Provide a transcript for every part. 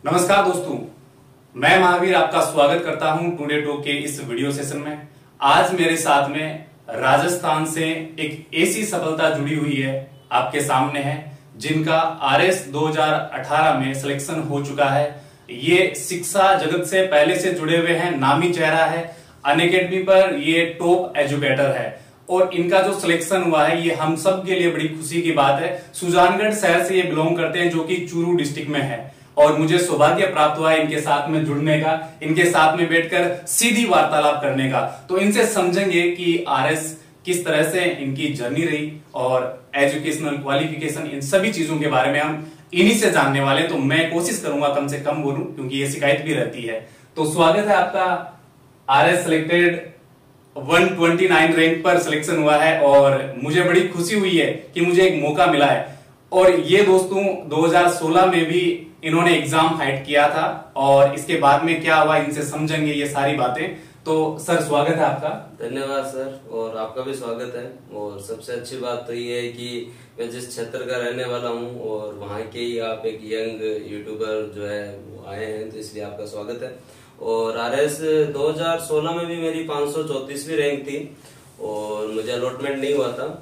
नमस्कार दोस्तों, मैं महावीर आपका स्वागत करता हूं टुडे टॉक के इस वीडियो सेशन में। आज मेरे साथ में राजस्थान से एक ऐसी सफलता जुड़ी हुई है, आपके सामने है, जिनका आरएस 2018 में सिलेक्शन हो चुका है। ये शिक्षा जगत से पहले से जुड़े हुए हैं, नामी चेहरा है, अनअकैडमी पर ये टॉप एजुकेटर है और इनका जो सिलेक्शन हुआ है ये हम सब के लिए बड़ी खुशी की बात है। सुजानगढ़ शहर से ये बिलोंग करते हैं, जो कि चूरू डिस्ट्रिक्ट में है, और मुझे सौभाग्य प्राप्त हुआ है इनके साथ में जुड़ने का, इनके साथ में बैठकर सीधी वार्तालाप करने का। तो इनसे समझेंगे कि आरएस किस तरह से इनकी जर्नी रही और एजुकेशनल क्वालिफिकेशन, इन सभी चीजों के बारे में हम इन्हीं से जानने वाले। तो मैं कोशिश करूंगा कम से कम बोलूं, क्योंकि ये शिकायत भी रहती है। तो स्वागत है आपका। आरएस सिलेक्टेड 129 रैंक पर सिलेक्शन हुआ है और मुझे बड़ी खुशी हुई है कि मुझे एक मौका मिला है। और ये दोस्तों 2016 में भी इन्होंने एग्जाम फाइट किया था और इसके बाद में क्या हुआ इनसे समझेंगे ये सारी बातें। तो सर स्वागत है आपका। धन्यवाद सर, और आपका भी स्वागत है। और सबसे अच्छी बात तो ये है कि मैं जिस क्षेत्र का रहने वाला हूँ और वहाँ के ही आप एक यंग यूट्यूबर जो है वो आए हैं, तो इसलिए आपका स्वागत है। और आरएस 2016 में भी मेरी 534वीं रैंक थी और मुझे अलॉटमेंट नहीं हुआ था,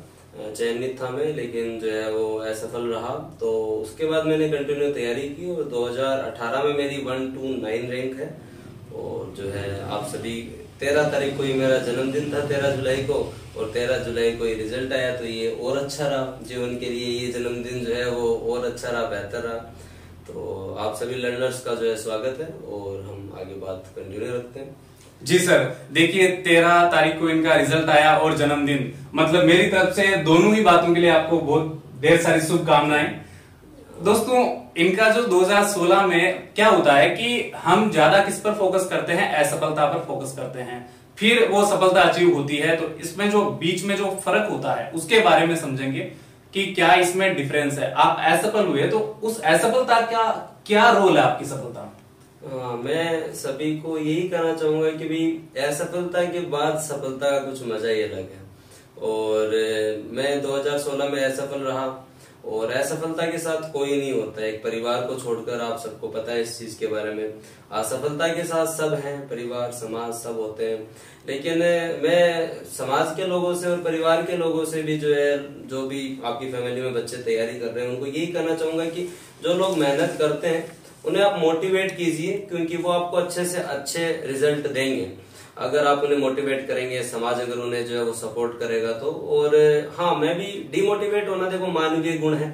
चयनित था मैं, लेकिन जो है वो असफल रहा। तो उसके बाद मैंने कंटिन्यू तैयारी की और 2018 में मेरी 129 रैंक है। और जो है आप सभी 13 तारीख को ही मेरा जन्मदिन था, 13 जुलाई को, और 13 जुलाई को ही रिजल्ट आया। तो ये और अच्छा रहा जीवन के लिए, ये जन्मदिन जो है वो और अच्छा रहा, बेहतर रहा। तो आप सभी लर्नर्स का जो है स्वागत है और हम आगे बात कंटिन्यू रखते हैं। जी सर, देखिए 13 तारीख को इनका रिजल्ट आया और जन्मदिन, मतलब मेरी तरफ से दोनों ही बातों के लिए आपको बहुत ढेर सारी शुभकामनाएं। दोस्तों इनका जो 2016 में क्या होता है कि हम ज्यादा किस पर फोकस करते हैं, असफलता पर फोकस करते हैं, फिर वो सफलता अचीव होती है। तो इसमें जो बीच में जो फर्क होता है उसके बारे में समझेंगे कि क्या इसमें डिफरेंस है। आप असफल हुए तो उस असफलता का क्या रोल है आपकी सफलता में? मैं सभी को यही कहना चाहूंगा कि भाई असफलता के बाद सफलता का कुछ मजा ही अलग है। और मैं 2016 में असफल रहा और असफलता के साथ कोई नहीं होता, एक परिवार को छोड़कर, आप सबको पता है इस चीज के बारे में। असफलता के साथ सब हैं, परिवार समाज सब होते हैं, लेकिन मैं समाज के लोगों से और परिवार के लोगों से भी जो है, जो भी आपकी फैमिली में बच्चे तैयारी कर रहे हैं, उनको यही कहना चाहूंगा कि जो लोग मेहनत करते हैं उन्हें आप मोटिवेट कीजिए, क्योंकि वो आपको अच्छे से अच्छे रिजल्ट देंगे अगर आप उन्हें मोटिवेट करेंगे। समाज अगर उन्हें जो है वो सपोर्ट करेगा तो। और हाँ, मैं भी डिमोटिवेट होना, देखो मानवीय गुण है।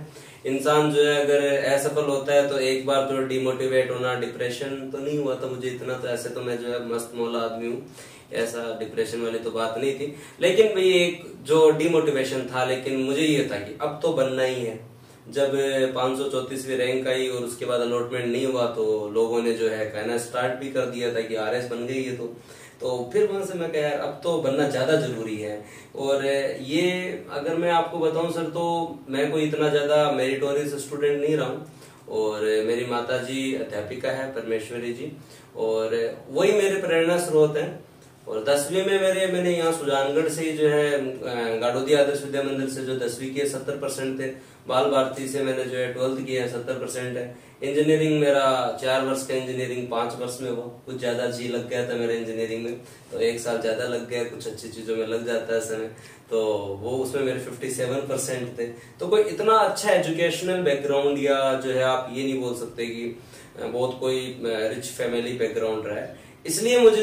इंसान जो है अगर असफल होता है तो एक बार तो डिमोटिवेट होना, डिप्रेशन तो नहीं हुआ था मुझे इतना, तो ऐसे तो मैं जो है मस्त मौला आदमी हूँ, ऐसा डिप्रेशन वाली तो बात नहीं थी। लेकिन भाई एक जो डिमोटिवेशन था, लेकिन मुझे ये था कि अब तो बनना ही है। जब 534वीं रैंक आई और उसके बाद अलॉटमेंट नहीं हुआ तो लोगों ने जो है कहना स्टार्ट भी कर दिया था कि आरएस बन गई है। तो फिर वहां से मैं कहा यार अब तो बनना ज्यादा जरूरी है। और ये अगर मैं आपको बताऊं सर, तो मैं कोई इतना ज्यादा मेरिटोरियस स्टूडेंट नहीं रहा हूं। और मेरी माता जी अध्यापिका है, परमेश्वरी जी, और वही मेरे प्रेरणा स्रोत हैं। और 10वीं में मैंने यहाँ सुजानगढ़ से ही जो है गाडोदी आदर्श विद्या मंदिर से जो 10वीं के 70% थे। बाल भारती से मैंने जो है 12th किया, 70% है। इंजीनियरिंग मेरा 4 वर्ष का इंजीनियरिंग 5 वर्ष में हुआ, कुछ ज्यादा जी लग गया था मेरे इंजीनियरिंग में, तो 1 साल ज्यादा लग गया, कुछ अच्छी चीजों में लग जाता है समय, तो वो उसमें मेरे 57% थे। तो कोई इतना अच्छा एजुकेशनल बैकग्राउंड, या जो है आप ये नहीं बोल सकते कि बहुत कोई रिच फैमिली बैकग्राउंड रहा है। इसलिए मुझे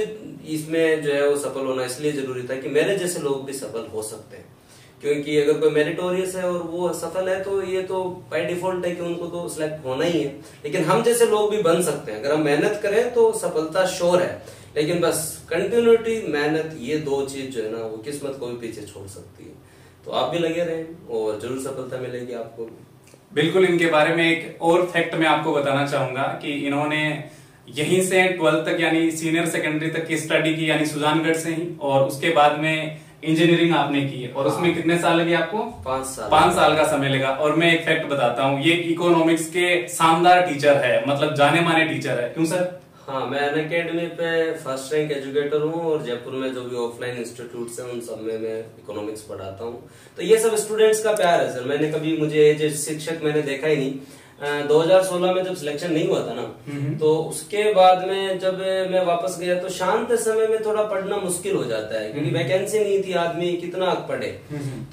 इसमें जो है वो सफल होना इसलिए जरूरी था कि मेरे जैसे लोग भी सफल हो सकते हैं। क्योंकि अगर कोई मेरिटोरियस है और वो सफल है तो ये तो बाय डिफॉल्ट है कि उनको तो सिलेक्ट होना ही है। लेकिन हम जैसे लोग भी बन सकते हैं, अगर हम मेहनत करें तो सफलता श्योर है। लेकिन बस कंटिन्यूटी, मेहनत, ये 2 चीज जो है ना वो किस्मत को भी पीछे छोड़ सकती है। तो आप भी लगे रहें और जरूर सफलता मिलेगी आपको। बिल्कुल। इनके बारे में एक और फैक्ट मैं आपको बताना चाहूंगा कि इन्होंने यहीं से 12th तक यानी सीनियर सेकेंडरी तक की स्टडी की, यानी सुजानगढ़ से ही, और उसके बाद में इंजीनियरिंग आपने की है। और उसमें कितने साल लगे आपको? 5 साल का समय लगा। और मैं एक फैक्ट बताता हूँ, ये इकोनॉमिक्स के शानदार टीचर है, मतलब जाने माने टीचर है। क्यों सर? हाँ, मैं अनअकैडमी पे फर्स्ट रैंक एजुकेटर हूँ और जयपुर में जो भी ऑफलाइन इंस्टीट्यूट्स हैं उन सब में मैं इकोनॉमिक्स पढ़ाता हूँ। तो ये सब स्टूडेंट्स का प्यार है सर। मैंने कभी, मुझे एज शिक्षक मैंने देखा ही नहीं। 2016 में जब सिलेक्शन नहीं हुआ था ना, तो उसके बाद में जब मैं वापस गया तो शांत समय में थोड़ा पढ़ना मुश्किल हो जाता है, क्योंकि वैकेंसी नहीं थी, आदमी कितना पढ़े।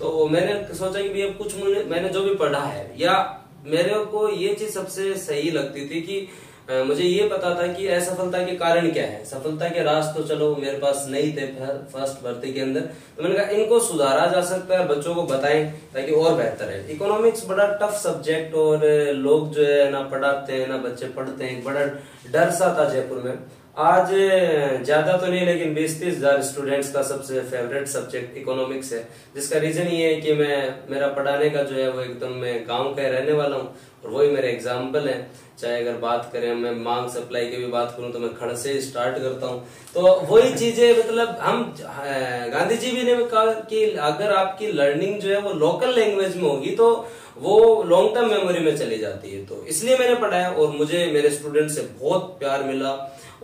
तो मैंने सोचा कि अब कुछ मैंने जो भी पढ़ा है, या मेरे को ये चीज सबसे सही लगती थी कि मुझे ये पता था कि असफलता के कारण क्या है, सफलता के राज तो चलो मेरे पास नहीं थे फर्स्ट भर्ती के अंदर। तो मैंने कहा इनको सुधारा जा सकता है, बच्चों को बताएं ताकि और बेहतर है। इकोनॉमिक्स बड़ा टफ सब्जेक्ट, और लोग जो है ना पढ़ाते हैं ना बच्चे पढ़ते हैं, बड़ा डर सा था जयपुर में। आज ज्यादा तो नहीं, लेकिन 20-30 हजार स्टूडेंट्स का सबसे फेवरेट सब्जेक्ट इकोनॉमिक्स है, जिसका रीजन ये है कि मेरा पढ़ाने का जो है वो एकदम मैं गांव का रहने वाला हूँ, और वही मेरे एग्जाम्पल है। चाहे अगर बात करें, मैं मांग सप्लाई की भी बात करूं तो मैं खड़ से स्टार्ट करता हूं। तो वही चीजें, मतलब हम गांधी जी भी ने कहा कि अगर आपकी लर्निंग जो है वो लोकल लैंग्वेज में होगी तो वो लॉन्ग टर्म मेमोरी में चली जाती है। तो इसलिए मैंने पढ़ाया, और मुझे मेरे स्टूडेंट से बहुत प्यार मिला,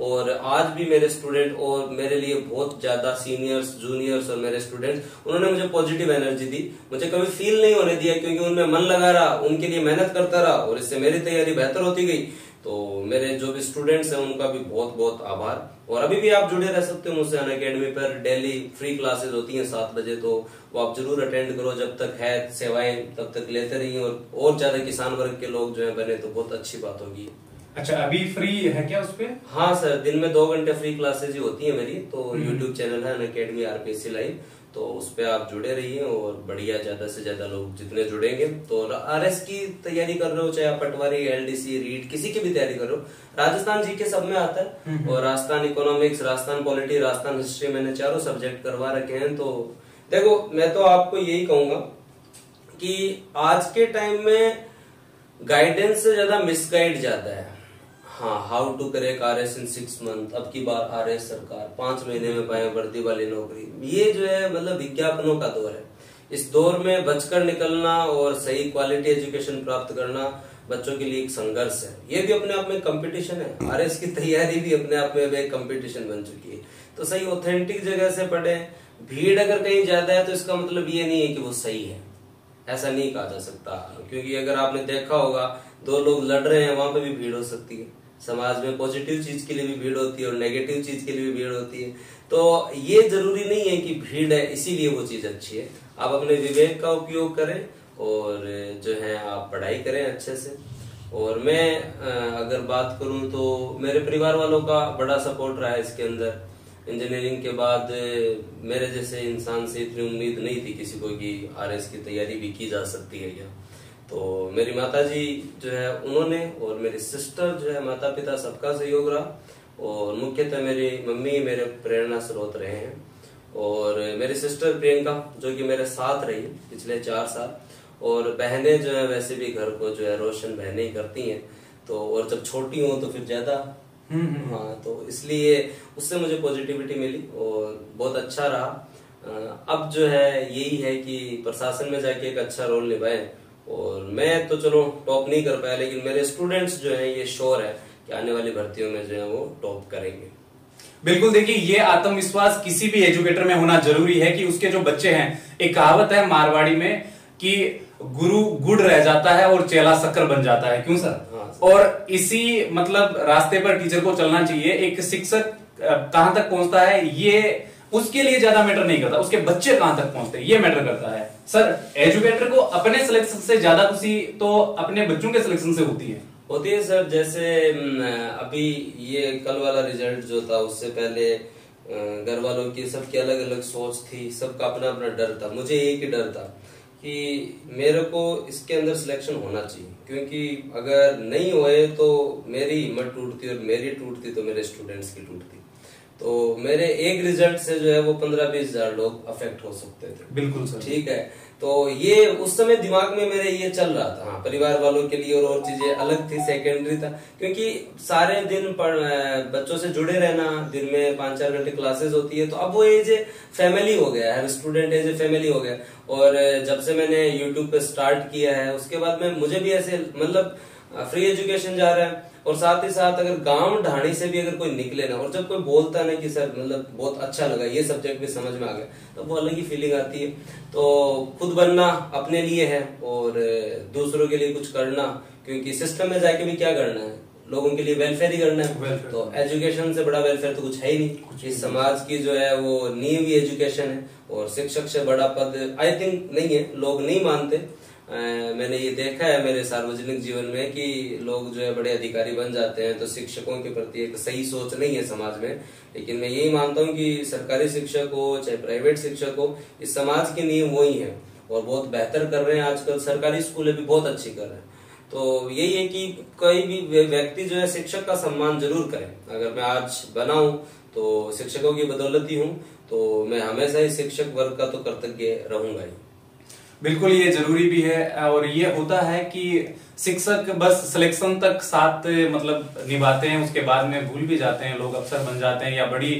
और आज भी मेरे स्टूडेंट और मेरे लिए बहुत ज्यादा सीनियर्स, जूनियर्स और मेरे स्टूडेंट्स, उन्होंने मुझे पॉजिटिव एनर्जी दी, मुझे कभी फील नहीं होने दिया, क्योंकि उनमें मन लगा रहा, उनके लिए मेहनत करता रहा, और इससे मेरी तैयारी बेहतर होती गई। तो मेरे जो भी स्टूडेंट्स हैं उनका भी बहुत बहुत आभार। और अभी भी आप जुड़े रह सकते हो मुझसे अनअकैडमी पर, डेली फ्री क्लासेस होती हैं 7 बजे, तो वो आप जरूर अटेंड करो। जब तक है सेवाएं तब तक लेते रहिए, और ज्यादा किसान वर्ग के लोग जो है बने तो बहुत अच्छी बात होगी। अच्छा, अभी फ्री है क्या उस पे? हाँ सर, दिन में 2 घंटे फ्री क्लासेज ही होती है मेरी। तो यूट्यूब चैनल है अनअकैडमी RPSC लाइव, तो उस पे आप जुड़े रहिए, और बढ़िया ज्यादा से ज्यादा लोग जितने जुड़ेंगे। तो RS की तैयारी कर रहे हो, चाहे आप पटवारी, LDC, रीट, किसी की भी तैयारी कर रहे हो, राजस्थान GK सब में आता है, और Rajasthan economics, Rajasthan polity, Rajasthan history, मैंने चारों सब्जेक्ट करवा रखे हैं। तो देखो, मैं तो आपको यही कहूंगा कि आज के टाइम में गाइडेंस से ज्यादा मिसगाइड ज्यादा है। हाँ, how to correct RS in 6 month, अब की बार RS सरकार 5 महीने में पाए वर्दी वाली नौकरी, ये जो है मतलब विज्ञापनों का दौर है। इस दौर में बचकर निकलना और सही क्वालिटी एजुकेशन प्राप्त करना बच्चों के लिए एक संघर्ष है। ये भी अपने आप में कंपटीशन है, RS की तैयारी भी अपने आप में एक कंपटीशन बन चुकी है। तो सही ऑथेंटिक जगह से पढ़े। भीड़ अगर कहीं ज्यादा है तो इसका मतलब ये नहीं है कि वो सही है, ऐसा नहीं कहा जा सकता, क्योंकि अगर आपने देखा होगा 2 लोग लड़ रहे हैं, वहां पे भी भीड़ हो सकती है। समाज में पॉजिटिव चीज के लिए भी भीड़ होती है और नेगेटिव चीज के लिए भी भीड़ होती है। तो ये जरूरी नहीं है कि भीड़ है इसीलिए वो चीज अच्छी है। आप अपने विवेक का उपयोग करें, और जो है आप पढ़ाई करें अच्छे से। और मैं अगर बात करूं तो मेरे परिवार वालों का बड़ा सपोर्ट रहा है इसके अंदर। इंजीनियरिंग के बाद मेरे जैसे इंसान से इतनी उम्मीद नहीं थी किसी को कि RS की तैयारी भी की जा सकती है क्या। तो मेरी माताजी जो है उन्होंने, और मेरी सिस्टर जो है, माता पिता सबका सहयोग रहा, और मुख्यतः मेरी मम्मी मेरे प्रेरणा स्रोत रहे हैं। और मेरी सिस्टर प्रियंका जो कि मेरे साथ रही पिछले 4 साल, और बहनें जो है वैसे भी घर को जो है रोशन बहनें ही करती हैं। तो और जब छोटी हो तो फिर ज्यादा, हाँ, तो इसलिए उससे मुझे पॉजिटिविटी मिली और बहुत अच्छा रहा। अब जो है यही है कि प्रशासन में जाके एक अच्छा रोल निभाए। और मैं तो चलो टॉप नहीं कर पाया, लेकिन मेरे स्टूडेंट्स जो हैं ये श्योर है कि आने वाली भर्तियों में जो है वो टॉप करेंगे। बिल्कुल, देखिए ये आत्मविश्वास किसी भी एजुकेटर में होना जरूरी है कि उसके जो बच्चे हैं, एक कहावत है मारवाड़ी में कि गुरु गुड़ रह जाता है और चेला शक्कर बन जाता है। क्यों सर? हाँ, और इसी मतलब रास्ते पर टीचर को चलना चाहिए। एक शिक्षक कहां तक पहुंचता है ये उसके लिए ज्यादा मैटर नहीं करता, उसके बच्चे कहां तक पहुंचते हैं ये मैटर करता है। सर, एजुकेटर को अपने सिलेक्शन से ज्यादा खुशी तो अपने बच्चों के सिलेक्शन से होती है सर। जैसे अभी ये कल वाला रिजल्ट जो था, उससे पहले घर वालों की सबकी अलग अलग सोच थी, सबका अपना अपना डर था। मुझे एक ही डर था कि मेरे को इसके अंदर सिलेक्शन होना चाहिए, क्योंकि अगर नहीं हुए तो मेरी हिम्मत टूटती, और मेरी टूटती तो मेरे स्टूडेंट्स की टूटती। तो मेरे एक रिजल्ट से जो है वो 15-20 हजार लोग अफेक्ट हो सकते थे। बिल्कुल सर, ठीक है। तो ये उस समय दिमाग में मेरे ये चल रहा था। हाँ, परिवार वालों के लिए और चीजें अलग थी, सेकेंडरी था, क्योंकि सारे दिन बच्चों से जुड़े रहना, दिन में 5-4 घंटे क्लासेस होती है, तो अब वो एज ए फैमिली हो गया, हर स्टूडेंट एज ए फैमिली हो गया। और जब से मैंने यूट्यूब पे स्टार्ट किया है उसके बाद में मुझे भी ऐसे मतलब फ्री एजुकेशन जा रहा है, और साथ ही साथ अगर गांव ढाणी से भी अगर कोई निकले ना, और जब कोई बोलता ना कि सर मतलब बहुत अच्छा लगा, ये सब्जेक्ट भी समझ में आ गया, तो वो अलग ही फीलिंग आती है। तो खुद बनना अपने लिए है और दूसरों के लिए कुछ करना, क्योंकि सिस्टम में जाके भी क्या करना है, लोगों के लिए वेलफेयर ही करना है। तो एजुकेशन से बड़ा वेलफेयर तो कुछ है ही नहीं। इस समाज की जो है वो नींव ही एजुकेशन है, और शिक्षक से बड़ा पद आई थिंक नहीं है, लोग नहीं मानते। मैंने ये देखा है मेरे सार्वजनिक जीवन में कि लोग जो है बड़े अधिकारी बन जाते हैं, तो शिक्षकों के प्रति एक सही सोच नहीं है समाज में। लेकिन मैं यही मानता हूँ कि सरकारी शिक्षक हो चाहे प्राइवेट शिक्षक हो, इस समाज की नींव वो ही है, और बहुत बेहतर कर रहे हैं आजकल। सरकारी स्कूलें भी बहुत अच्छी कर रहे हैं। तो यही है कि कोई भी व्यक्ति जो है शिक्षक का सम्मान जरूर करे। अगर मैं आज बना हूं तो शिक्षकों की बदौलत ही हूं, तो मैं हमेशा ही शिक्षक वर्ग का तो कर्तव्य रहूंगा ही। बिल्कुल, ये जरूरी भी है। और ये होता है कि शिक्षक बस सिलेक्शन तक साथ मतलब निभाते हैं, उसके बाद में भूल भी जाते हैं, लोग अफसर बन जाते हैं या बड़ी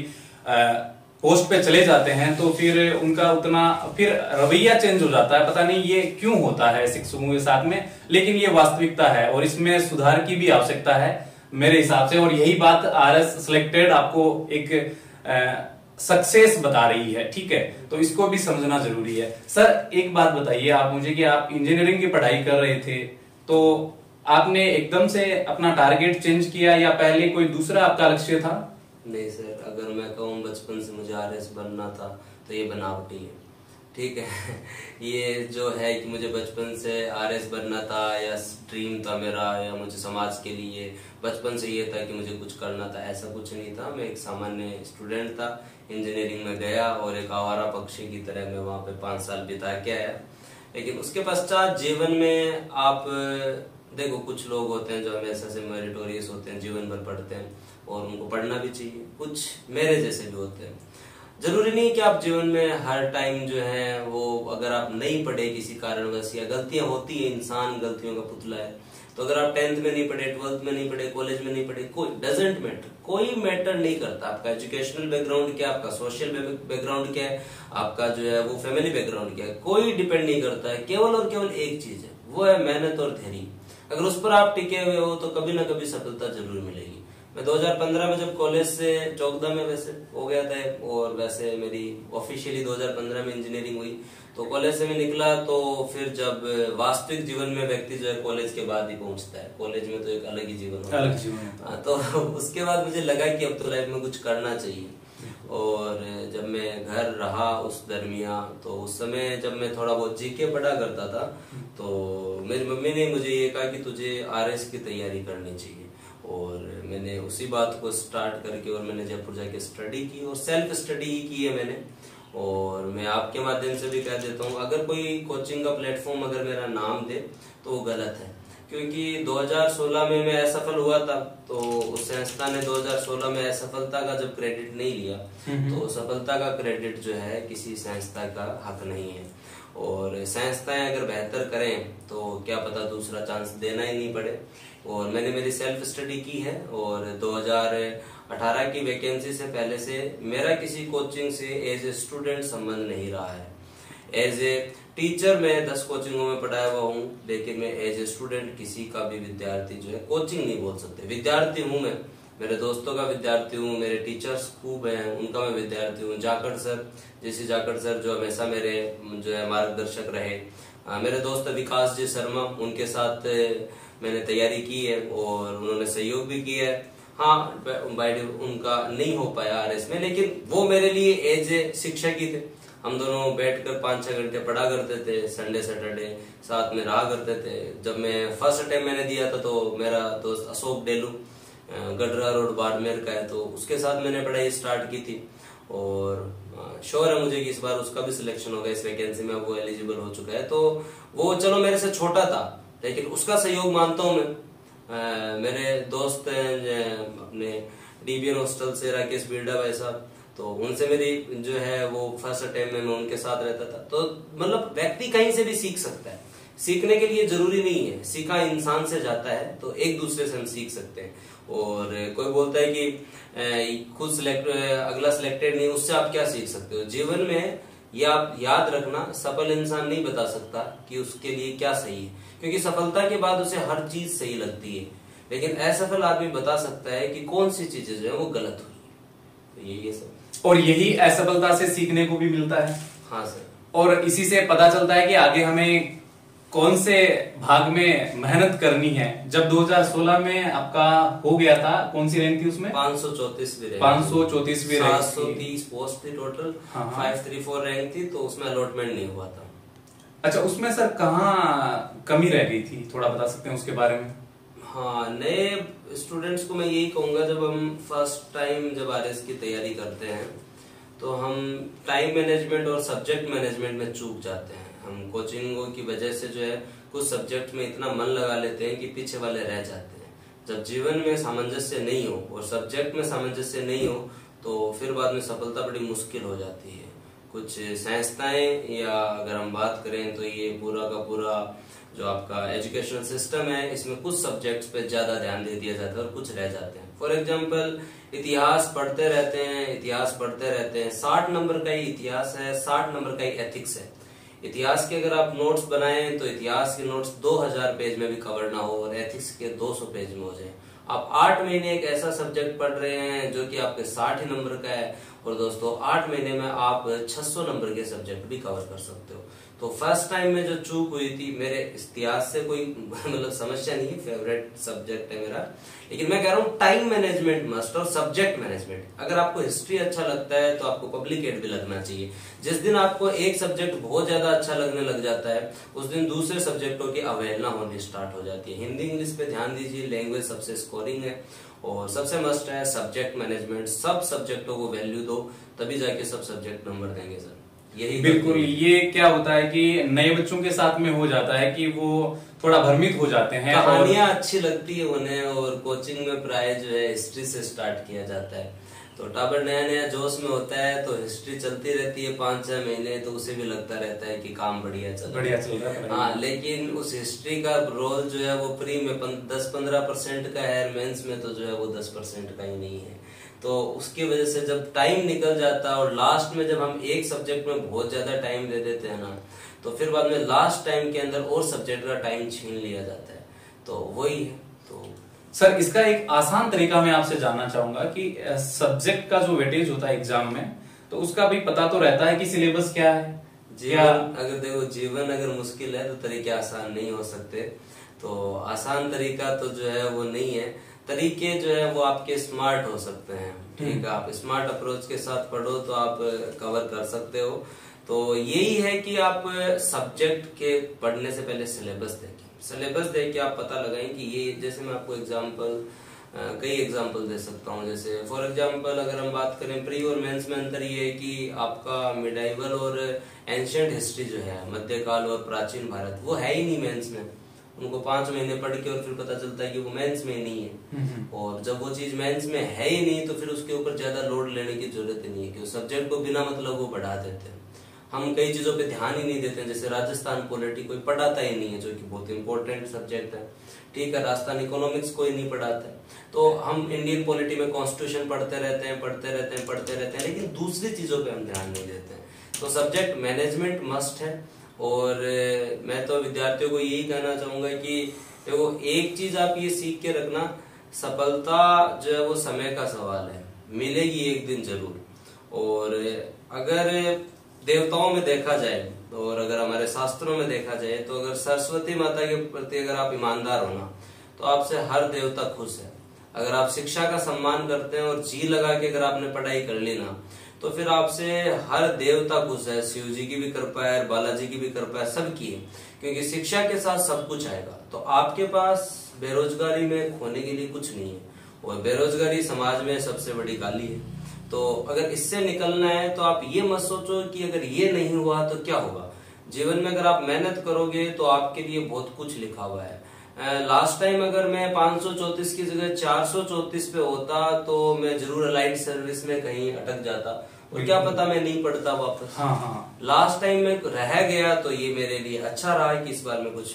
पोस्ट पे चले जाते हैं, तो फिर उनका उतना फिर रवैया चेंज हो जाता है। पता नहीं ये क्यों होता है शिक्षकों के साथ में, लेकिन ये वास्तविकता है और इसमें सुधार की भी आवश्यकता है मेरे हिसाब से। और यही बात आरएस सिलेक्टेड आपको एक सक्सेस बता रही है, ठीक है, तो इसको भी समझना जरूरी है। सर एक बात बताइए आप मुझे कि आप इंजीनियरिंग की पढ़ाई कर रहे थे, तो आपने एकदम से अपना टारगेट चेंज किया या पहले कोई दूसरा आपका लक्ष्य था? नहीं सर, अगर मैं कहूँ बचपन से मुझे आरएस बनना था तो ये बनावटी है, ठीक है। ये जो है कि मुझे बचपन से आरएस बनना था या ड्रीम था मेरा, या मुझे समाज के लिए बचपन से ये था कि मुझे कुछ करना था, ऐसा कुछ नहीं था। मैं एक सामान्य स्टूडेंट था, इंजीनियरिंग में गया और एक आवारा पक्षी की तरह मैं वहाँ पे 5 साल बिता के आया। लेकिन उसके पश्चात जीवन में आप देखो, कुछ लोग होते हैं जो हमेशा से मेरिटोरियस होते हैं, जीवन भर पढ़ते हैं और उनको पढ़ना भी चाहिए। कुछ मेरे जैसे भी होते हैं। जरूरी नहीं कि आप जीवन में हर टाइम जो है वो, अगर आप नहीं पढ़े किसी कारणवश, या गलतियां होती है, इंसान गलतियों का पुतला है, तो अगर आप 10th में नहीं पढ़े, 12th में नहीं पढ़े, कॉलेज में नहीं पढ़े, कोई डजेंट मैटर, कोई मैटर नहीं करता। आपका एजुकेशनल बैकग्राउंड क्या है, आपका सोशल बैकग्राउंड क्या है, आपका जो है वो फैमिली बैकग्राउंड क्या है, कोई डिपेंड नहीं करता है। केवल और केवल एक चीज है, वो है मेहनत और धैर्य। अगर उस पर आप टिके हुए हो तो कभी ना कभी सफलता जरूर मिलेगी। मैं 2015 में जब कॉलेज से चौकदा में वैसे हो गया था, और वैसे मेरी ऑफिशियली 2015 में इंजीनियरिंग हुई, तो कॉलेज से मैं निकला, तो फिर जब वास्तविक जीवन में व्यक्ति जो है कॉलेज के बाद ही पहुंचता है, कॉलेज में तो एक अलग ही जीवन होता है। तो उसके बाद मुझे लगा कि अब तो लाइफ में कुछ करना चाहिए। और जब मैं घर रहा उस दरमियान, तो उस समय जब मैं थोड़ा बहुत जीके पढ़ा करता था, तो मेरी मम्मी ने मुझे ये कहा कि तुझे आरएस की तैयारी करनी चाहिए। और मैंने उसी बात को स्टार्ट करके और मैंने जयपुर जाके स्टडी की, और सेल्फ स्टडी ही की है मैंने। और मैं आपके माध्यम से भी कह देता हूँ, अगर कोई कोचिंग का प्लेटफॉर्म अगर मेरा नाम दे तो वो गलत है, क्योंकि 2016 में मैं असफल हुआ था, तो उस संस्था ने 2016 में असफलता का जब क्रेडिट नहीं लिया, तो सफलता का क्रेडिट जो है किसी संस्था का हक नहीं है। और संस्थाएं अगर बेहतर करें तो क्या पता दूसरा चांस देना ही नहीं पड़े। और मैंने मेरी सेल्फ स्टडी की है, और 2018 की वैकेंसी से पहले से मेरा किसी कोचिंग से एज ए स्टूडेंट संबंध नहीं रहा है। एज ए टीचर मैं 10 कोचिंगों में पढ़ाया हुआ हूँ, लेकिन मैं एज ए स्टूडेंट किसी का भी विद्यार्थी जो है कोचिंग नहीं बोल सकते। विद्यार्थी हूँ मैं, मेरे दोस्तों का विद्यार्थी हूँ, मेरे टीचर्स खूब हैं उनका मैं विद्यार्थी हूँ। जाखड़ सर, जैसे जाखड़ सर जो हमेशा मेरे जो है मार्गदर्शक रहे। मेरे दोस्त विकास जी शर्मा, उनके साथ मैंने तैयारी की है और उन्होंने सहयोग भी किया है। हाँ, उनका नहीं हो पाया आरएस में, लेकिन वो मेरे लिए एज ए शिक्षक ही थे। हम दोनों बैठकर 5-6 घंटे पढ़ा करते थे, संडे सैटरडे साथ में रहा करते थे। जब मैं फर्स्ट टाइम मैंने दिया था, तो मेरा दोस्त अशोक डेलू गडरा रोड बाड़मेर का है, तो उसके साथ मैंने पढ़ाई स्टार्ट की थी। और श्योर है मुझे कि इस बार उसका भी सिलेक्शन होगा इस वैकेंसी में, वो एलिजिबल हो चुका है। तो वो चलो मेरे से छोटा था, लेकिन उसका सहयोग मानता हूँ मैं। मेरे दोस्त हैं अपने डीबीएन हॉस्टल से राकेश बिरडा भाई साहब, तो उनसे मेरी जो है वो फर्स्ट टाइम में मैं उनके साथ रहता था। तो मतलब व्यक्ति कहीं से भी सीख सकता है, सीखने के लिए जरूरी नहीं है, सीखा इंसान से जाता है, तो एक दूसरे से हम सीख सकते हैं। और कोई बोलता है कि खुद अगला सिलेक्टेड नहीं, उससे आप क्या सीख सकते हो जीवन में? ये आप याद रखना, सफल इंसान नहीं बता सकता कि उसके लिए क्या सही है, क्योंकि सफलता के बाद उसे हर चीज सही लगती है। लेकिन असफल आदमी बता सकता है कि कौन सी चीजें जो है वो गलत हुई है। तो यही है सब। और यही असफलता से सीखने को भी मिलता है। हाँ सर। और इसी से पता चलता है कि आगे हमें कौन से भाग में मेहनत करनी है। जब 2016 में आपका हो गया था, कौन सी रैंक थी उसमें? 534वीं रैंक। 534वीं रैंक। 730 पोस्ट थी टोटल। हाँ। 534 रैंक थी, तो उसमें अलॉटमेंट नहीं हुआ था। अच्छा, उसमें सर कहाँ कमी रह गई थी, थोड़ा बता सकते हैं उसके बारे में? हाँ, नए स्टूडेंट्स को मैं यही कहूंगा, जब हम फर्स्ट टाइम जब आरएस की तैयारी करते हैं तो हम टाइम मैनेजमेंट और सब्जेक्ट मैनेजमेंट में चूक जाते हैं। हम कोचिंगों की वजह से जो है कुछ सब्जेक्ट में इतना मन लगा लेते हैं कि पीछे वाले रह जाते हैं। जब जीवन में सामंजस्य नहीं हो और सब्जेक्ट में सामंजस्य नहीं हो तो फिर बाद में सफलता बड़ी मुश्किल हो जाती है। कुछ संस्थाएं, या अगर हम बात करें तो ये पूरा का पूरा जो आपका एजुकेशनल सिस्टम है, इसमें कुछ सब्जेक्ट्स पे ज्यादा ध्यान दे दिया जाता है और कुछ रह जाते हैं। फॉर एग्जांपल, इतिहास पढ़ते रहते हैं, 60 नंबर का ही इतिहास है, 60 नंबर का ही एथिक्स है। इतिहास के अगर आप नोट्स बनाएं तो इतिहास के नोट्स 2000 पेज में भी कवर ना हो और एथिक्स के 200 पेज में हो जाए। आप 8 महीने एक ऐसा सब्जेक्ट पढ़ रहे हैं जो कि आपके 60 ही नंबर का है, और दोस्तों 8 महीने में आप 600 नंबर के सब्जेक्ट भी कवर कर सकते हो। तो फर्स्ट टाइम में जो चूक हुई थी, मेरे इतिहास से कोई मतलब समस्या नहीं है, फेवरेट सब्जेक्ट है मेरा, लेकिन मैं कह रहा हूँ टाइम मैनेजमेंट मस्ट और सब्जेक्ट मैनेजमेंट। अगर आपको हिस्ट्री अच्छा लगता है तो आपको पब्लिकेट भी लगना चाहिए। जिस दिन आपको एक सब्जेक्ट बहुत ज्यादा अच्छा लगने लग जाता है, उस दिन दूसरे सब्जेक्टों की अवहेलना होनी स्टार्ट हो जाती है। हिंदी इंग्लिश पे ध्यान दीजिए, लैंग्वेज सबसे स्कोरिंग है, और सबसे मस्ट है सब्जेक्ट मैनेजमेंट। सब सब्जेक्टों को वैल्यू दो, तभी जाके सब सब्जेक्ट नंबर देंगे सर। यही बिल्कुल। ये क्या होता है कि नए बच्चों के साथ में हो जाता है कि वो थोड़ा भ्रमित हो जाते हैं, कहानियां अच्छी लगती है उन्हें, और कोचिंग में प्राय जो है हिस्ट्री से स्टार्ट किया जाता है। तो टाबर नया नया जोश में होता है तो हिस्ट्री चलती रहती है 5-6 महीने, तो उसे भी लगता रहता है कि काम बढ़िया चल रहा है। हाँ, लेकिन उस हिस्ट्री का रोल जो है वो प्री में 10-15% का है, मेंस में तो जो है वो 10% का ही नहीं है। तो उसकी वजह से जब टाइम निकल जाता है और लास्ट में जब हम एक सब्जेक्ट में बहुत ज्यादा टाइम दे देते हैं ना, तो फिर बाद में लास्ट टाइम के अंदर और सब्जेक्ट का टाइम छीन लिया जाता है। तो वही है। तो सर, इसका एक आसान तरीका मैं आपसे जानना चाहूंगा कि सब्जेक्ट का जो वेटेज होता है एग्जाम में, तो उसका भी पता तो रहता है कि सिलेबस क्या है। जीवन अगर मुश्किल है तो तरीके आसान नहीं हो सकते। तो आसान तरीका तो जो है वो नहीं है, तरीके जो है वो आपके स्मार्ट हो सकते हैं। ठीक है, आप स्मार्ट अप्रोच के साथ पढ़ो तो आप कवर कर सकते हो। तो यही है कि आप सब्जेक्ट के पढ़ने से पहले सिलेबस देखें। सिलेबस देख के आप पता लगाएं कि ये, जैसे मैं आपको कई एग्जाम्पल दे सकता हूँ। जैसे फॉर एग्जाम्पल अगर हम बात करें प्री और मेंस में अंतर ये है कि आपका मिडाइवल और एंशिएंट हिस्ट्री जो है, मध्यकाल और प्राचीन भारत, वो है ही नहीं मेंस में। उनको 5 महीने पढ़ के और फिर पता चलता है कि वो मेंस में नहीं है। और जब वो चीज मेंस में है ही नहीं तो फिर उसके ऊपर ज्यादा लोड लेने की जरूरत ही नहीं है, कि उस सब्जेक्ट को बिना मतलब वो बढ़ा देते हैं। हम कई चीजों पे ध्यान ही नहीं देते हैं, जैसे राजस्थान पॉलिटी कोई पढ़ाता ही नहीं है, जो कि बहुत इंपॉर्टेंट सब्जेक्ट है। ठीक है, राजस्थान इकोनॉमिक्स कोई नहीं पढ़ाता है, तो हम इंडियन पॉलिटी में कॉन्स्टिट्यूशन पढ़ते रहते हैं, लेकिन दूसरी चीजों पे हम ध्यान नहीं देते हैं। तो सब्जेक्ट मैनेजमेंट मस्ट है। और मैं तो विद्यार्थियों को यही कहना चाहूंगा कि देखो, एक चीज आप ये सीख के रखना, सफलता जो है वो समय का सवाल है, मिलेगी एक दिन जरूर। और अगर देवताओं में देखा जाए और अगर हमारे शास्त्रों में देखा जाए, तो अगर सरस्वती माता के प्रति अगर आप ईमानदार हो ना, तो आपसे हर देवता खुश है। अगर आप शिक्षा का सम्मान करते हैं और जी लगा के अगर आपने पढ़ाई कर ली ना, तो फिर आपसे हर देवता खुश है। शिव जी की भी कृपा है, बालाजी की भी कृपा है, सबकी है, क्योंकि शिक्षा के साथ सब कुछ आएगा। तो आपके पास बेरोजगारी में खोने के लिए कुछ नहीं है, और बेरोजगारी समाज में सबसे बड़ी गाली है। तो अगर इससे निकलना है तो आप ये मत सोचो कि अगर ये नहीं हुआ तो क्या होगा। जीवन में अगर आप मेहनत करोगे तो आपके लिए बहुत कुछ लिखा हुआ है। लास्ट टाइम अगर मैं 534 की जगह 434 पे होता तो मैं जरूर अलाइड सर्विस में कहीं अटक जाता, और क्या पता मैं नहीं पढ़ता वापस। लास्ट टाइम में रह गया तो ये मेरे लिए अच्छा रहा कि इस बार मैं कुछ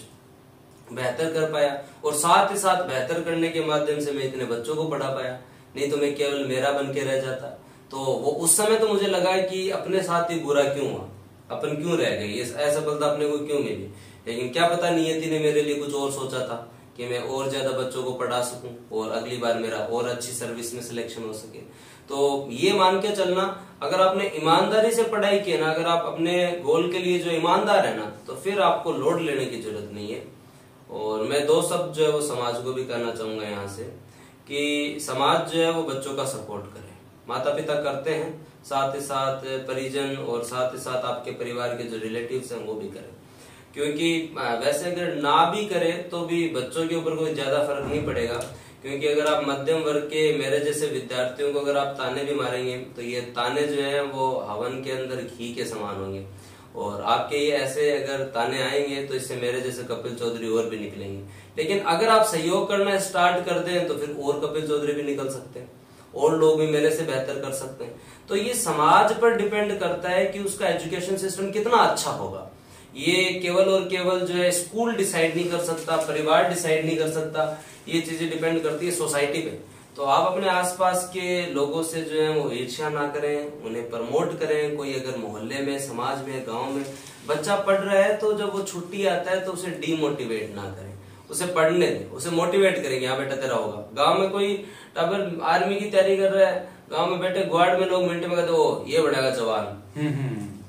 बेहतर कर पाया, और साथ ही साथ बेहतर करने के माध्यम से मैं इतने बच्चों को पढ़ा पाया। नहीं तो मैं केवल मेरा बन के रह जाता। तो वो उस समय तो मुझे लगा कि अपने साथ ही बुरा क्यों हुआ, अपन क्यों रह गए, असफलता अपने को क्यों मिली। लेकिन क्या पता नियति ने मेरे लिए कुछ और सोचा था कि मैं और ज्यादा बच्चों को पढ़ा सकूं और अगली बार मेरा और अच्छी सर्विस में सिलेक्शन हो सके। तो ये मान के चलना, अगर आपने ईमानदारी से पढ़ाई की ना, अगर आप अपने गोल के लिए जो ईमानदार है ना, तो फिर आपको लोड लेने की जरूरत नहीं है। और मैं दो शब्द जो है वो समाज को भी कहना चाहूंगा यहाँ से, कि समाज जो है वो बच्चों का सपोर्ट करे। माता पिता करते हैं, साथ ही साथ परिजन और साथ ही साथ आपके परिवार के जो रिलेटिव्स हैं वो भी करें। क्योंकि वैसे अगर ना भी करे तो भी बच्चों के ऊपर कोई ज्यादा फर्क नहीं पड़ेगा। क्योंकि अगर आप मध्यम वर्ग के मेरे जैसे विद्यार्थियों को अगर आप ताने भी मारेंगे तो ये ताने जो है वो हवन के अंदर घी के समान होंगे, और आपके ये ऐसे अगर ताने आएंगे तो इससे मेरे जैसे कपिल चौधरी और भी निकलेंगे। लेकिन अगर आप सहयोग करना स्टार्ट कर दें तो फिर और कपिल चौधरी भी निकल सकते हैं, और लोग भी मेरे से बेहतर कर सकते हैं। तो ये समाज पर डिपेंड करता है कि उसका एजुकेशन सिस्टम कितना अच्छा होगा। ये केवल और केवल जो है स्कूल डिसाइड नहीं कर सकता, परिवार डिसाइड नहीं कर सकता, ये चीजें डिपेंड करती है सोसाइटी पे। तो आप अपने आसपास के लोगों से जो है वो ईर्ष्या ना करें, उन्हें प्रमोट करें। कोई अगर मोहल्ले में, समाज में, गांव में बच्चा पढ़ रहा है तो जब वो छुट्टी आता है तो उसे डीमोटिवेट ना करें, उसे पढ़ने दें, उसे मोटिवेट करेंगे, यहाँ बेटा तेरा होगा। गांव में कोई अगर आर्मी की तैयारी कर रहा है, गांव में बैठे ग्वाड में लोग मिनट में कहते ओ ये बढ़ेगा जवान,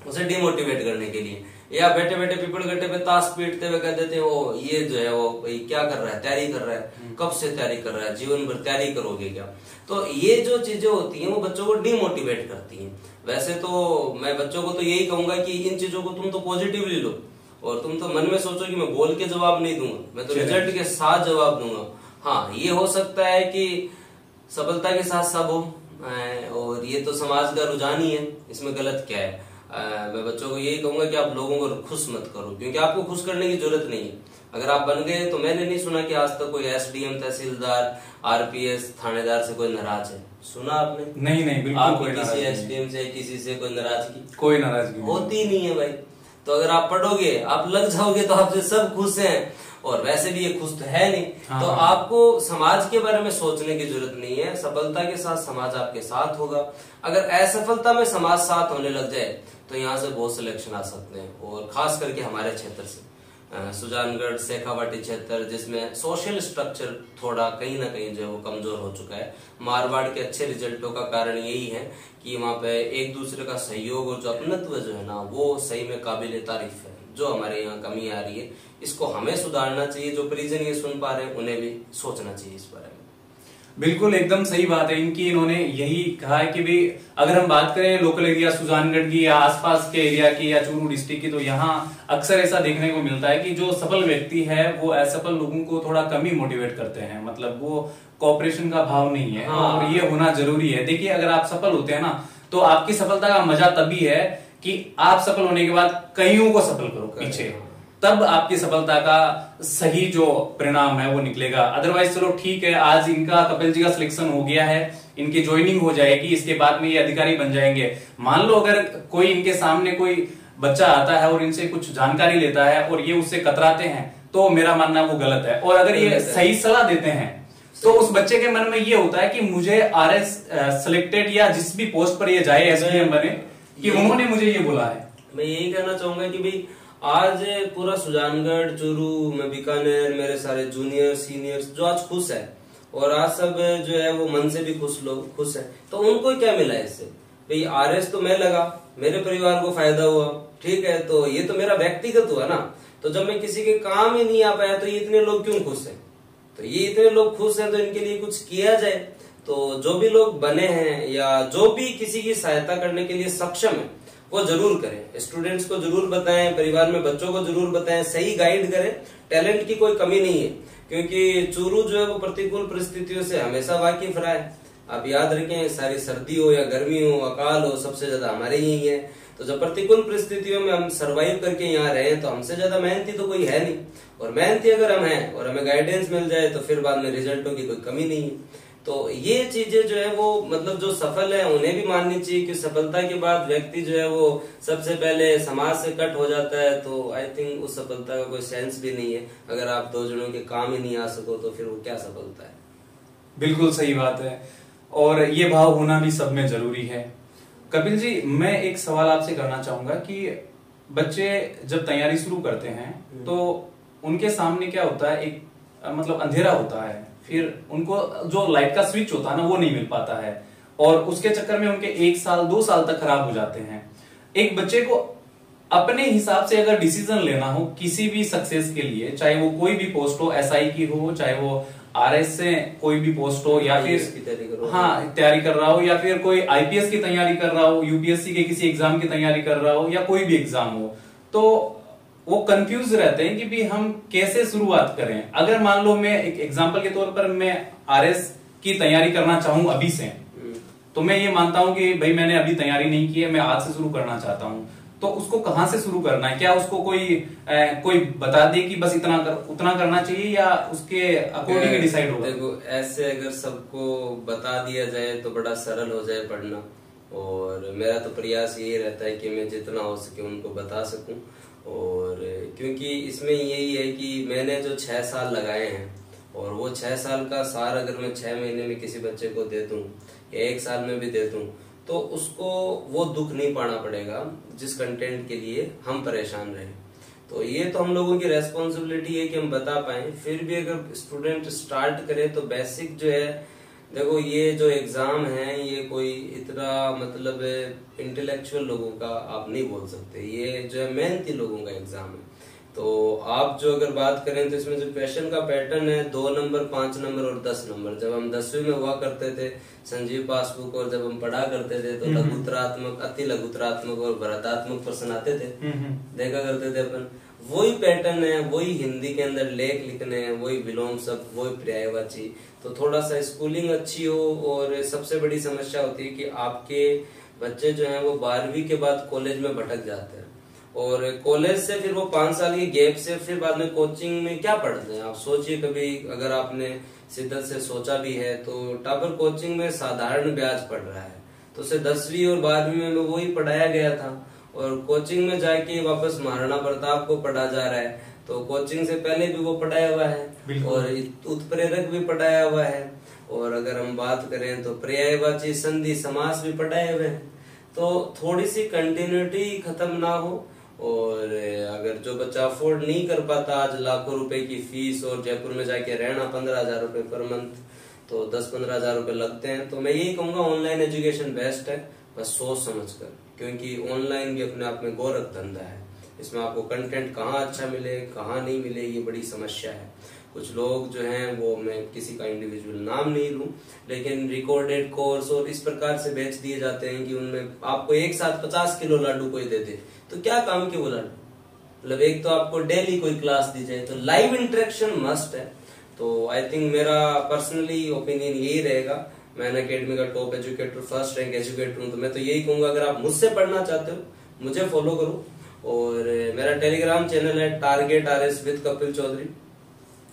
उसे डिमोटिवेट करने के लिए। या बैठे बैठे पीपल गट्टे पे ताश पीटते हुए कह देते हैं ओ ये जो है वो भाई क्या कर रहा है, तैयारी कर रहा है, कब से तैयारी कर रहा है, जीवन भर तैयारी करोगे क्या। तो ये जो चीजें होती हैं वो बच्चों को डिमोटिवेट करती हैं। वैसे तो मैं बच्चों को तो यही कहूंगा कि इन चीजों को तुम तो पॉजिटिवली लो, और तुम तो मन में सोचो कि मैं बोल के जवाब नहीं दूंगा, मैं तो रिजल्ट के साथ जवाब दूंगा। हाँ, ये हो सकता है कि सफलता के साथ सब हो, और ये तो समाज का रुझान ही है, इसमें गलत क्या है। मैं बच्चों को यही कहूंगा कि आप लोगों को खुश मत करो, क्योंकि आपको खुश करने की जरूरत नहीं है। अगर आप बन गए तो मैंने नहीं सुना कि आज तक कोई एसडीएम, तहसीलदार, आरपीएस, थानेदार से कोई नाराज है। सुना आपने? नहीं नहीं, बिल्कुल आप कोई किसी एसडीएम से, किसी से कोई नाराजगी? कोई नाराजगी होती नहीं है भाई। तो अगर आप पढ़ोगे, आप लग जाओगे तो आपसे सब खुश हैं, और वैसे भी ये खुश तो है नहीं। हाँ। तो आपको समाज के बारे में सोचने की जरूरत नहीं है। सफलता के साथ समाज आपके साथ होगा। अगर असफलता में समाज साथ होने लग जाए तो यहाँ से बहुत सिलेक्शन आ सकते हैं, और खास करके हमारे क्षेत्र से सुजानगढ़, शेखावाटी क्षेत्र, जिसमें सोशल स्ट्रक्चर थोड़ा कहीं ना कहीं जो है वो कमजोर हो चुका है। मारवाड़ के अच्छे रिजल्टों का कारण यही है कि वहाँ पे एक दूसरे का सहयोग और जो अपनत्व जो है ना वो सही में काबिल तारीफ है। जो हमारे यहाँ कमी आ रही है इसको हमें सुधारना चाहिए। जो परिजन ये सुन पा रहे हैं उन्हें भी सोचना चाहिए इस बारे में। बिल्कुल एकदम सही बात है इनकी। इन्होंने यही कहा है कि भी अगर हम बात करें लोकल एरिया सुजानगढ़ की या आसपास के एरिया की या चूरू डिस्ट्रिक्ट की, तो यहाँ अक्सर ऐसा देखने को मिलता है कि जो सफल व्यक्ति है वो असफल लोगों को थोड़ा कम ही मोटिवेट करते हैं। मतलब वो कोऑपरेशन का भाव नहीं है। हाँ। और ये होना जरूरी है। देखिए, अगर आप सफल होते हैं ना तो आपकी सफलता का मजा तभी है कि आप सफल होने के बाद कईयों को सफल करो पीछे, तब आपकी सफलता का सही जो परिणाम है वो निकलेगा। अदरवाइज चलो ठीक है, आज इनका कपिल जी का सिलेक्शन हो गया है, इनकी ज्वाइनिंग हो जाएगी, इसके बाद में ये अधिकारी बन जाएंगे। मान लो अगर कोई इनके सामने कोई बच्चा आता है और इनसे कुछ जानकारी लेता है और ये उससे कतराते हैं, तो मेरा मानना वो गलत है। और अगर ये सही सलाह देते हैं तो उस बच्चे के मन में ये होता है कि मुझे आरएस सिलेक्टेड या जिस भी पोस्ट पर ये जाए, एसडीएम बने, कि उन्होंने मुझे ये बोला है। मैं यही कहना चाहूंगा कि भाई आज पूरा सुजानगढ़, चूरू में बीकानेर, मेरे सारे जूनियर सीनियर्स जो आज खुश है, और आज सब जो है वो मन से भी लोग खुश है। तो उनको क्या मिला इससे? भाई आरएस तो मैं लगा, मेरे परिवार को फायदा हुआ, ठीक है, तो ये तो मेरा व्यक्तिगत हुआ ना। तो जब मैं किसी के काम ही नहीं आ पाया तो ये इतने लोग क्यों खुश हैं? तो ये इतने लोग खुश हैं तो इनके लिए कुछ किया जाए। तो जो भी लोग बने हैं या जो भी किसी की सहायता करने के लिए सक्षम है वो जरूर करें। स्टूडेंट्स को जरूर बताएं, परिवार में बच्चों को जरूर बताएं, सही गाइड करें। टैलेंट की कोई कमी नहीं है, क्योंकि चूरू जो है वो प्रतिकूल परिस्थितियों से हमेशा वाकिफ रहा है। आप याद रखें, सारी सर्दी हो या गर्मी हो, अकाल हो, सबसे ज्यादा हमारे यही है। तो जब प्रतिकूल परिस्थितियों में हम सरवाइव करके यहाँ रहे तो हमसे ज्यादा मेहनती तो कोई है नहीं। और मेहनती अगर हम हैं और हमें गाइडेंस मिल जाए तो फिर बाद में रिजल्टों की कोई कमी नहीं है। तो ये चीजें जो है वो मतलब जो सफल है उन्हें भी माननी चाहिए कि सफलता के बाद व्यक्ति जो है वो सबसे पहले समाज से कट हो जाता है। तो आई थिंक उस सफलता का कोई सेंस भी नहीं है। अगर आप दो जनों के काम ही नहीं आ सको तो फिर वो क्या सफलता है? बिल्कुल सही बात है, और ये भाव होना भी सब में जरूरी है। कपिल जी, मैं एक सवाल आपसे करना चाहूंगा कि बच्चे जब तैयारी शुरू करते हैं तो उनके सामने क्या होता है, एक मतलब अंधेरा होता है, फिर उनको जो लाइट का स्विच होता है ना वो नहीं मिल पाता है, और उसके चक्कर में उनके 1 साल 2 साल तक खराब हो जाते हैं। एक बच्चे को अपने हिसाब से अगर डिसीजन लेना हो किसी भी सक्सेस के लिए, चाहे वो कोई भी पोस्ट हो, एसआई की हो, चाहे वो आरएस से कोई भी पोस्ट हो, या फिर तैयारी कर रहा हो, या फिर कोई आईपीएस की तैयारी कर रहा हो, यूपीएससी के किसी एग्जाम की तैयारी कर रहा हो, या कोई भी एग्जाम हो, तो वो कंफ्यूज रहते हैं कि भी हम कैसे शुरुआत करें। अगर मान लो मैं एक एग्जांपल के तौर पर मैं आरएस की तैयारी करना चाहूं अभी से, तो मैं ये मानता हूं कि भाई मैंने अभी तैयारी नहीं की है, मैं आज से शुरू करना चाहता हूं, तो उसको कहां से शुरू करना है? क्या उसको कोई बता दे कि बस उतना करना चाहिए, या उसके अकॉर्डिंग डिसाइड होगा? देखो, ऐसे अगर सबको बता दिया जाए तो बड़ा सरल हो जाए पढ़ना, और मेरा तो प्रयास यही रहता है कि मैं जितना हो सके उनको बता सकूं। और क्योंकि इसमें यही है कि मैंने जो 6 साल लगाए हैं, और वो 6 साल का सार अगर मैं 6 महीने में किसी बच्चे को दे दूं या 1 साल में भी दे दूं, तो उसको वो दुख नहीं पाना पड़ेगा जिस कंटेंट के लिए हम परेशान रहे। तो ये तो हम लोगों की रेस्पॉन्सिबिलिटी है कि हम बता पाए। फिर भी अगर स्टूडेंट स्टार्ट करे तो बेसिक जो है, देखो ये जो एग्जाम है ये कोई इतना मतलब इंटेलेक्चुअल लोगों का आप नहीं बोल सकते, ये जो है मेहनती लोगों का एग्जाम है। तो आप जो अगर बात करें तो इसमें जो क्वेश्चन का पैटर्न है 2 नंबर, 5 नंबर और 10 नंबर। जब हम 10वीं में हुआ करते थे संजीव पासबुक, और जब हम पढ़ा करते थे तो लघुतरात्मक, अति लघुतरात्मक और वृहदात्मक प्रश्न आते थे, देखा करते थे अपन। वही पैटर्न है, वही हिंदी के अंदर लेख लिखने हैं, वही विलोम शब्द, वही पर्यायवाची। तो थोड़ा सा स्कूलिंग अच्छी हो, और सबसे बड़ी समस्या होती है कि आपके बच्चे जो हैं वो 12वीं के बाद कॉलेज में भटक जाते हैं, और कॉलेज से फिर वो 5 साल की गैप से फिर बाद में कोचिंग में क्या पढ़ते हैं। आप सोचिए, कभी अगर आपने शिद्दत से सोचा भी है तो टापर कोचिंग में साधारण ब्याज पढ़ रहा है, तो उसे 10वीं और 12वीं में वही पढ़ाया गया था, और कोचिंग में जाके वापस महाराणा प्रताप को पढ़ा जा रहा है, तो कोचिंग से पहले भी वो पढ़ाया हुआ है, और उत्प्रेरक भी पढ़ाया हुआ है, और अगर हम बात करें तो पर्यायवाची, संधि, समास भी पढ़ाए हुए हैं। तो थोड़ी सी कंटिन्यूटी खत्म ना हो, और अगर जो बच्चा अफोर्ड नहीं कर पाता, आज लाखों रुपए की फीस और जयपुर में जाके रहना 15,000 रुपए पर मंथ, तो 10-15 हजार रुपए लगते हैं, तो मैं यही कहूंगा ऑनलाइन एजुकेशन बेस्ट है, बस सोच समझ कर, क्योंकि ऑनलाइन भी अपने आप में गोरख धंधा है। इसमें आपको कंटेंट कहाँ अच्छा मिले कहाँ नहीं मिले ये बड़ी समस्या है। कुछ लोग जो हैं वो, मैं किसी का इंडिविजुअल नाम नहीं लूं, लेकिन रिकॉर्डेड कोर्स और इस प्रकार से बेच दिए जाते हैं कि उनमें आपको एक साथ 50 किलो लाडू कोई दे दे, तो क्या काम के वो लाडू। मतलब एक तो आपको डेली कोई क्लास दी जाए, तो लाइव इंटरेक्शन मस्ट है। तो आई थिंक मेरा पर्सनली ओपिनियन यही रहेगा। मैं अकेडमी का top educator, first rank educator हूँ, तो मैं तो यही कहूंगा अगर आप मुझसे पढ़ना चाहते हो मुझे फॉलो करो। और मेरा टेलीग्राम चैनल है target RS with Kapil Chaudhary,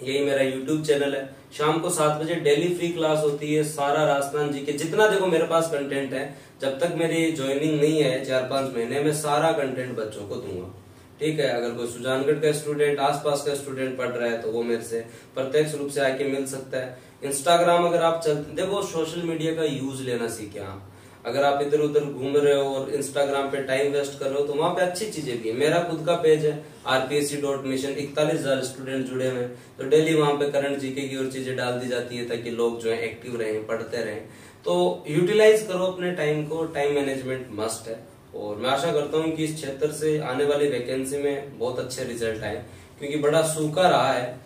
यही मेरा यूट्यूब चैनल है। शाम को 7 बजे डेली फ्री क्लास होती है, सारा राजस्थान जी के जितना देखो मेरे पास कंटेंट है, जब तक मेरी ज्वाइनिंग नहीं है 4-5 महीने में सारा कंटेंट बच्चों को दूंगा। ठीक है, अगर कोई सुजानगढ़ का स्टूडेंट, आसपास का स्टूडेंट पढ़ रहा है तो वो मेरे से प्रत्यक्ष रूप से आके मिल सकता है। इंस्टाग्राम अगर आप चलते, देखो सोशल मीडिया का यूज लेना सीखे आप। अगर आप इधर उधर घूम रहे हो और इंस्टाग्राम पे टाइम वेस्ट कर रहे हो तो वहां पे अच्छी चीजें भी है। मेरा खुद का पेज है rpsc.mission, 41,000 स्टूडेंट जुड़े हुए हैं, तो डेली वहां पे करंट जीके की और चीजें डाल दी जाती है ताकि लोग जो है एक्टिव रहें, पढ़ते रहें। तो यूटिलाइज करो अपने टाइम को, टाइम मैनेजमेंट मस्ट है। और मैं आशा करता हूँ कि इस क्षेत्र से आने वाली वैकेंसी में बहुत अच्छे रिजल्ट आए, क्योंकि बड़ा सूखा रहा है।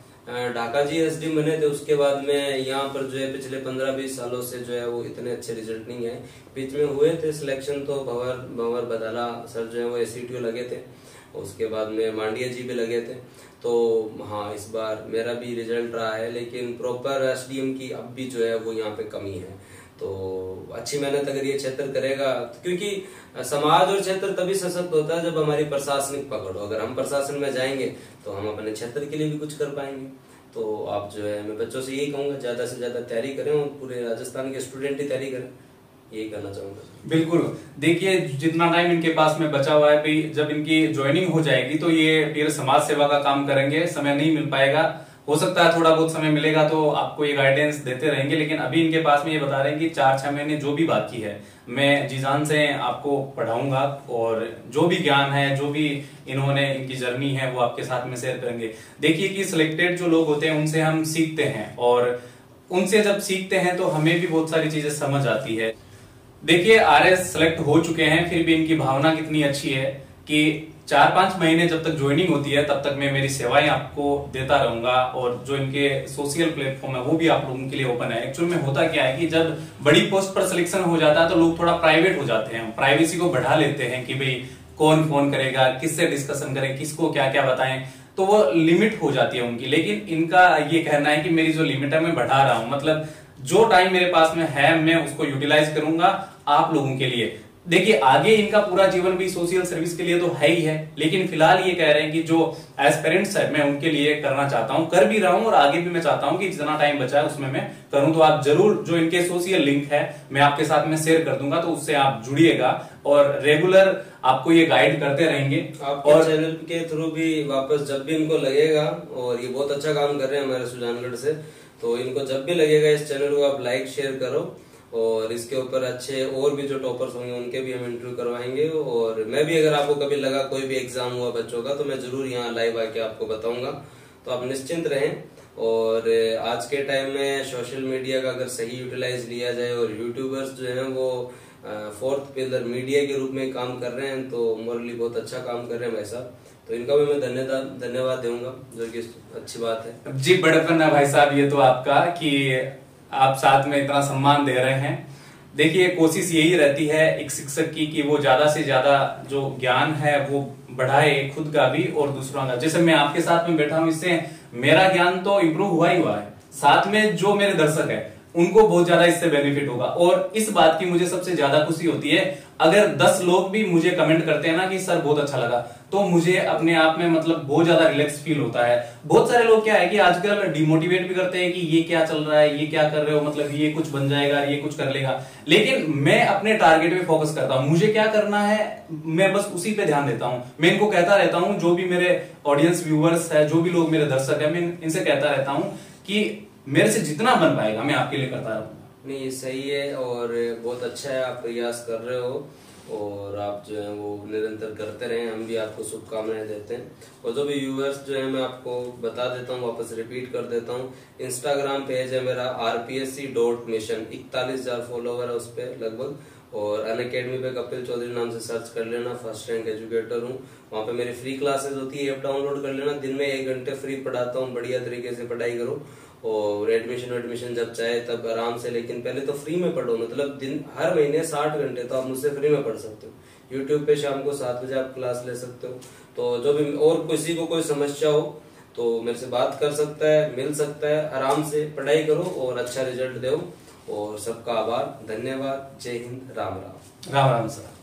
ढाका जी एसडी बने थे, उसके बाद में यहाँ पर जो है पिछले 15-20 सालों से जो है वो इतने अच्छे रिजल्ट नहीं है। बीच में हुए थे सिलेक्शन, तो भंवर बदाला सर जो है वो SCTO लगे थे, उसके बाद में मांडिया जी भी लगे थे। तो हाँ, इस बार मेरा भी रिजल्ट रहा है, लेकिन प्रॉपर SDM की अब भी जो है वो यहाँ पे कमी है। तो अच्छी मेहनत अगर ये क्षेत्र करेगा, क्योंकि समाज और क्षेत्र तभी सशक्त होता है जब हमारी प्रशासनिक पकड़ हो। अगर हम प्रशासन में जाएंगे तो हम अपने क्षेत्र के लिए भी कुछ कर पाएंगे। तो आप जो है, मैं बच्चों से यही कहूंगा ज्यादा से ज्यादा तैयारी करें, और पूरे राजस्थान के स्टूडेंट ही तैयारी करें, यही कहना चाहूंगा। बिल्कुल, देखिए जितना टाइम इनके पास में बचा हुआ है भाई, जब इनकी ज्वाइनिंग हो जाएगी तो ये फिर समाज सेवा का काम करेंगे, समय नहीं मिल पाएगा। हो सकता है थोड़ा बहुत समय मिलेगा तो आपको ये गाइडेंस देते रहेंगे, लेकिन अभी इनके पास में ये बता रहे हैं कि 4-6 महीने जो भी बाकी है मैं जी जान से आपको पढ़ाऊंगा और जो भी ज्ञान है, जो भी इन्होंने इनकी जर्नी है वो आपके साथ में शेयर करेंगे। देखिए कि सिलेक्टेड जो लोग होते हैं उनसे हम सीखते हैं और उनसे जब सीखते हैं तो हमें भी बहुत सारी चीजें समझ आती है। देखिए आरएस सेलेक्ट हो चुके हैं, फिर भी इनकी भावना कितनी अच्छी है कि 4-5 महीने जब तक ज्वाइनिंग होती है तब तक मैं मेरी सेवाएं आपको देता रहूंगा और जो इनके सोशल प्लेटफॉर्म है वो भी आप लोगों के लिए ओपन है। एक्चुअल में होता क्या है कि जब बड़ी पोस्ट पर सिलेक्शन हो जाता है तो लोग थोड़ा प्राइवेट हो जाते हैं, प्राइवेसी को बढ़ा लेते हैं कि भाई कौन फोन करेगा, किससे डिस्कशन करें, किसको क्या क्या बताएं, तो वो लिमिट हो जाती है उनकी। लेकिन इनका ये कहना है कि मेरी जो लिमिट है मैं बढ़ा रहा हूं, मतलब जो टाइम मेरे पास में है मैं उसको यूटिलाइज करूंगा आप लोगों के लिए। देखिए आगे इनका पूरा जीवन भी सोशल सर्विस के लिए तो है ही है, लेकिन फिलहाल ये कह रहे हैं कि जो एस्पिरेंट्स है मैं उनके लिए करना चाहता हूं, कर भी रहा हूं और आगे भी मैं चाहता हूं कि जितना टाइम बचा है उसमें मैं करूं। तो आप जरूर जो इनके सोशल लिंक है मैं आपके साथ में शेयर कर दूंगा, तो उससे आप जुड़िएगा और रेगुलर आपको ये गाइड करते रहेंगे। और चैनल के थ्रू भी वापस जब भी इनको लगेगा, और ये बहुत अच्छा काम कर रहे हैं हमारे सुजानगढ़ से, तो इनको जब भी लगेगा इस चैनल को आप लाइक शेयर करो और इसके ऊपर अच्छे और भी जो टॉपर्स होंगे उनके भी हम इंटरव्यू करवाएंगे। और मैं भी अगर आपको कभी लगा कोई भी एग्जाम हुआ बच्चों का तो मैं जरूर यहाँ लाइव आके आपको बताऊंगा, तो आप निश्चिंत रहें। और आज के टाइम में सोशल मीडिया का अगर सही यूटिलाइज लिया जाए और यूट्यूबर्स जो है वो फोर्थ पिलर मीडिया के रूप में काम कर रहे हैं तो मोरली बहुत अच्छा काम कर रहे हैं भाई साहब, तो इनका भी मैं धन्यवाद दूंगा, जो कि अच्छी बात है। जी बड़प्पन है भाई साहब ये तो आपका कि आप साथ में इतना सम्मान दे रहे हैं। देखिए कोशिश यही रहती है एक शिक्षक की कि वो ज्यादा से ज्यादा जो ज्ञान है वो बढ़ाए, खुद का भी और दूसरों का। जैसे मैं आपके साथ में बैठा हूं, इससे मेरा ज्ञान तो इम्प्रूव हुआ ही हुआ है, साथ में जो मेरे दर्शक है उनको बहुत ज्यादा इससे बेनिफिट होगा। और इस बात की मुझे सबसे ज्यादा खुशी होती है अगर 10 लोग भी मुझे कमेंट करते हैं ना कि सर बहुत अच्छा लगा, तो मुझे अपने आप में मतलब बहुत ज्यादा रिलैक्स फील होता है। बहुत सारे लोग क्या है कि आजकल डिमोटिवेट भी करते हैं कि ये क्या चल रहा है, ये क्या कर रहे हो, मतलब ये कुछ बन जाएगा, ये कुछ कर लेगा। लेकिन मैं अपने टारगेट पे फोकस करता हूं, मुझे क्या करना है मैं बस उसी पे ध्यान देता हूं। मैं इनको कहता रहता हूं, जो भी मेरे ऑडियंस व्यूअर्स है, जो भी लोग मेरे दर्शक है, मैं इनसे कहता रहता हूं कि मेरे से जितना बन पाएगा मैं आपके लिए करता रहूंगा। नहीं ये सही है और बहुत अच्छा है, आप प्रयास कर रहे हो और आप जो है वो निरंतर करते रहें, हम भी आपको शुभकामनाएं देते हैं। और जो भी व्यूअर्स जो है मैं आपको बता देता हूँ, वापस रिपीट कर देता हूँ, इंस्टाग्राम पेज है मेरा rpsc.mission, 41,000 फॉलोवर है उस पर लगभग। और अनअकैडमी पे कपिल चौधरी नाम से सर्च कर लेना, फर्स्ट रैंक एजुकेटर हूँ। वहाँ पे मेरी फ्री क्लासेस होती है, ऐप डाउनलोड कर लेना, दिन में 1 घंटे फ्री पढ़ाता हूँ, बढ़िया तरीके से पढ़ाई करो और एडमिशन जब चाहे तब आराम से, लेकिन पहले तो फ्री में पढ़ो, मतलब दिन हर महीने 60 घंटे तो आप मुझसे फ्री में पढ़ सकते हो। यूट्यूब पे शाम को 7 बजे आप क्लास ले सकते हो। तो जो भी और किसी को कोई समस्या हो तो मेरे से बात कर सकता है, मिल सकता है, आराम से पढ़ाई करो और अच्छा रिजल्ट दो। और सबका आभार, धन्यवाद, जय हिंद, राम राम। राम राम सर।